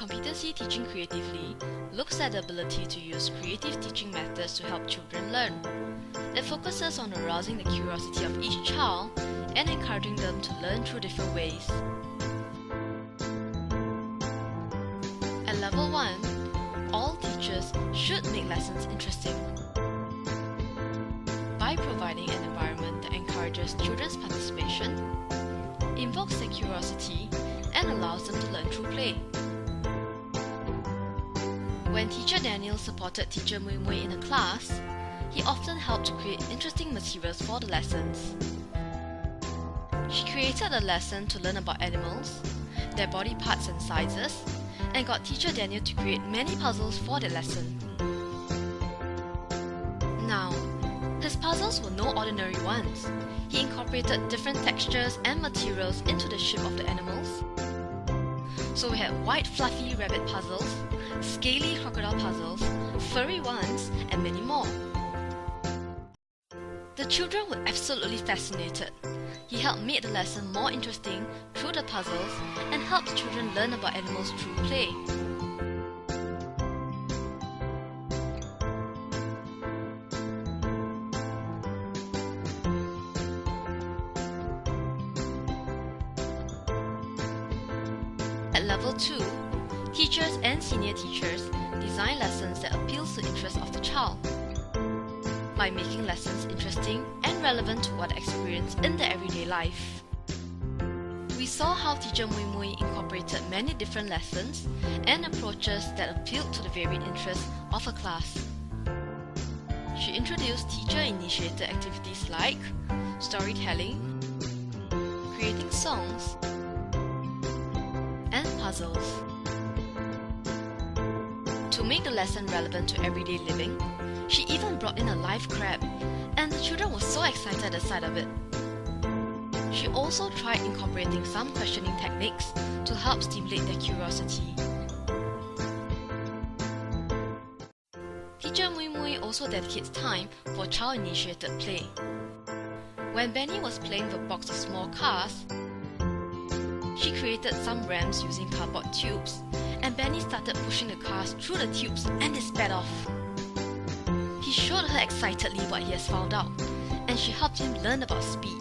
Competency Teaching Creatively looks at the ability to use creative teaching methods to help children learn. It focuses on arousing the curiosity of each child and encouraging them to learn through different ways. At Level 1, all teachers should make lessons interesting. By providing an environment that encourages children's participation, invokes their curiosity, and allows them to learn through play. When Teacher Daniel supported Teacher Mui Mui in a class, he often helped to create interesting materials for the lessons. She created a lesson to learn about animals, their body parts and sizes, and got Teacher Daniel to create many puzzles for the lesson. Now, his puzzles were no ordinary ones. He incorporated different textures and materials into the shape of the animals. So we had white fluffy rabbit puzzles, scaly crocodile puzzles, furry ones, and many more. The children were absolutely fascinated. He helped make the lesson more interesting through the puzzles and helped the children learn about animals through play. At Level 2, teachers and senior teachers design lessons that appeal to the interests of the child. By making lessons interesting and relevant to what they experience in their everyday life. We saw how Teacher Mui Mui incorporated many different lessons and approaches that appealed to the varied interests of a class. She introduced teacher-initiated activities like storytelling, creating songs, and puzzles. To make the lesson relevant to everyday living, she even brought in a live crab, and the children were so excited at the sight of it. She also tried incorporating some questioning techniques to help stimulate their curiosity. Teacher Mui Mui also dedicates time for child-initiated play. When Benny was playing with a box of small cars, she created some ramps using cardboard tubes, and Benny started pushing the cars through the tubes and they sped off. He showed her excitedly what he has found out, and she helped him learn about speed.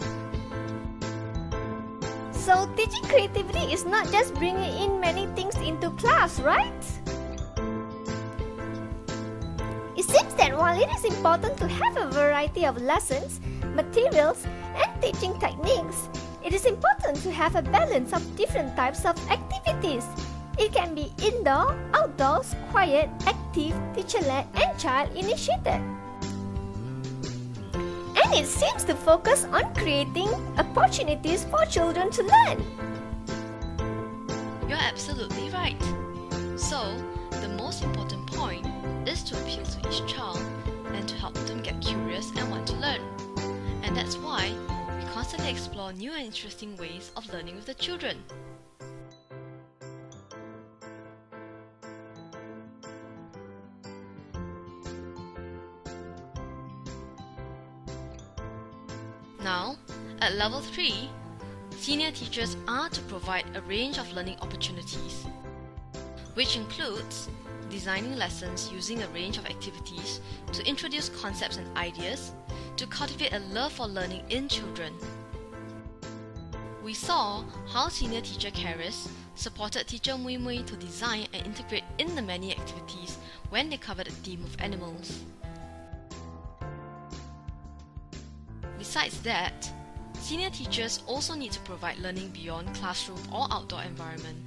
So teaching creativity is not just bringing in many things into class, right? It seems that while it is important to have a variety of lessons, materials, and teaching techniques, it is important to have a balance of different types of activities. It can be indoor, outdoors, quiet, active, teacher-led, and child-initiated. And it seems to focus on creating opportunities for children to learn. You're absolutely right. So, the most important point is to appeal to each child and to help them get curious and want to learn. And that's why we constantly explore new and interesting ways of learning with the children. Now, at Level 3, senior teachers are to provide a range of learning opportunities, which includes designing lessons using a range of activities to introduce concepts and ideas to cultivate a love for learning in children. We saw how senior teacher Karis supported Teacher Mui Mui to design and integrate in the many activities when they covered the theme of animals. Besides that, senior teachers also need to provide learning beyond classroom or outdoor environment.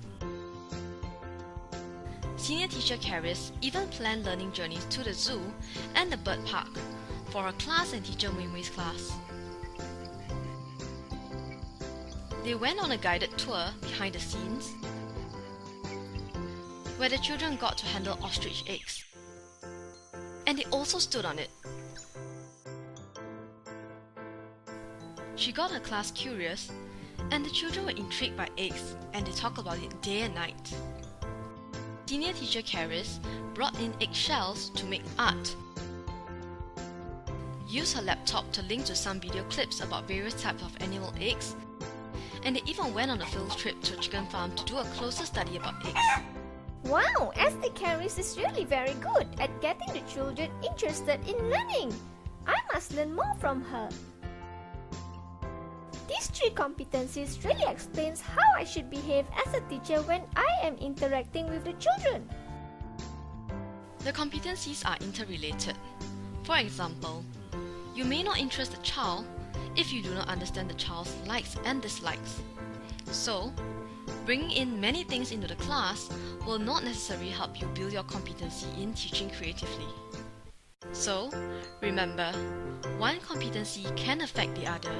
Senior teacher Karis even planned learning journeys to the zoo and the bird park for her class and Teacher Mui Mui's class. They went on a guided tour behind the scenes where the children got to handle ostrich eggs. And they also stood on it. She got her class curious, and the children were intrigued by eggs and they talked about it day and night. Senior teacher Karis brought in eggshells to make art. Used her laptop to link to some video clips about various types of animal eggs, and they even went on a field trip to a chicken farm to do a closer study about eggs. Wow, SD Caris is really very good at getting the children interested in learning. I must learn more from her. These 3 competencies really explains how I should behave as a teacher when I am interacting with the children. The competencies are interrelated. For example, you may not interest the child if you do not understand the child's likes and dislikes. So, bringing in many things into the class will not necessarily help you build your competency in teaching creatively. So, remember, one competency can affect the other.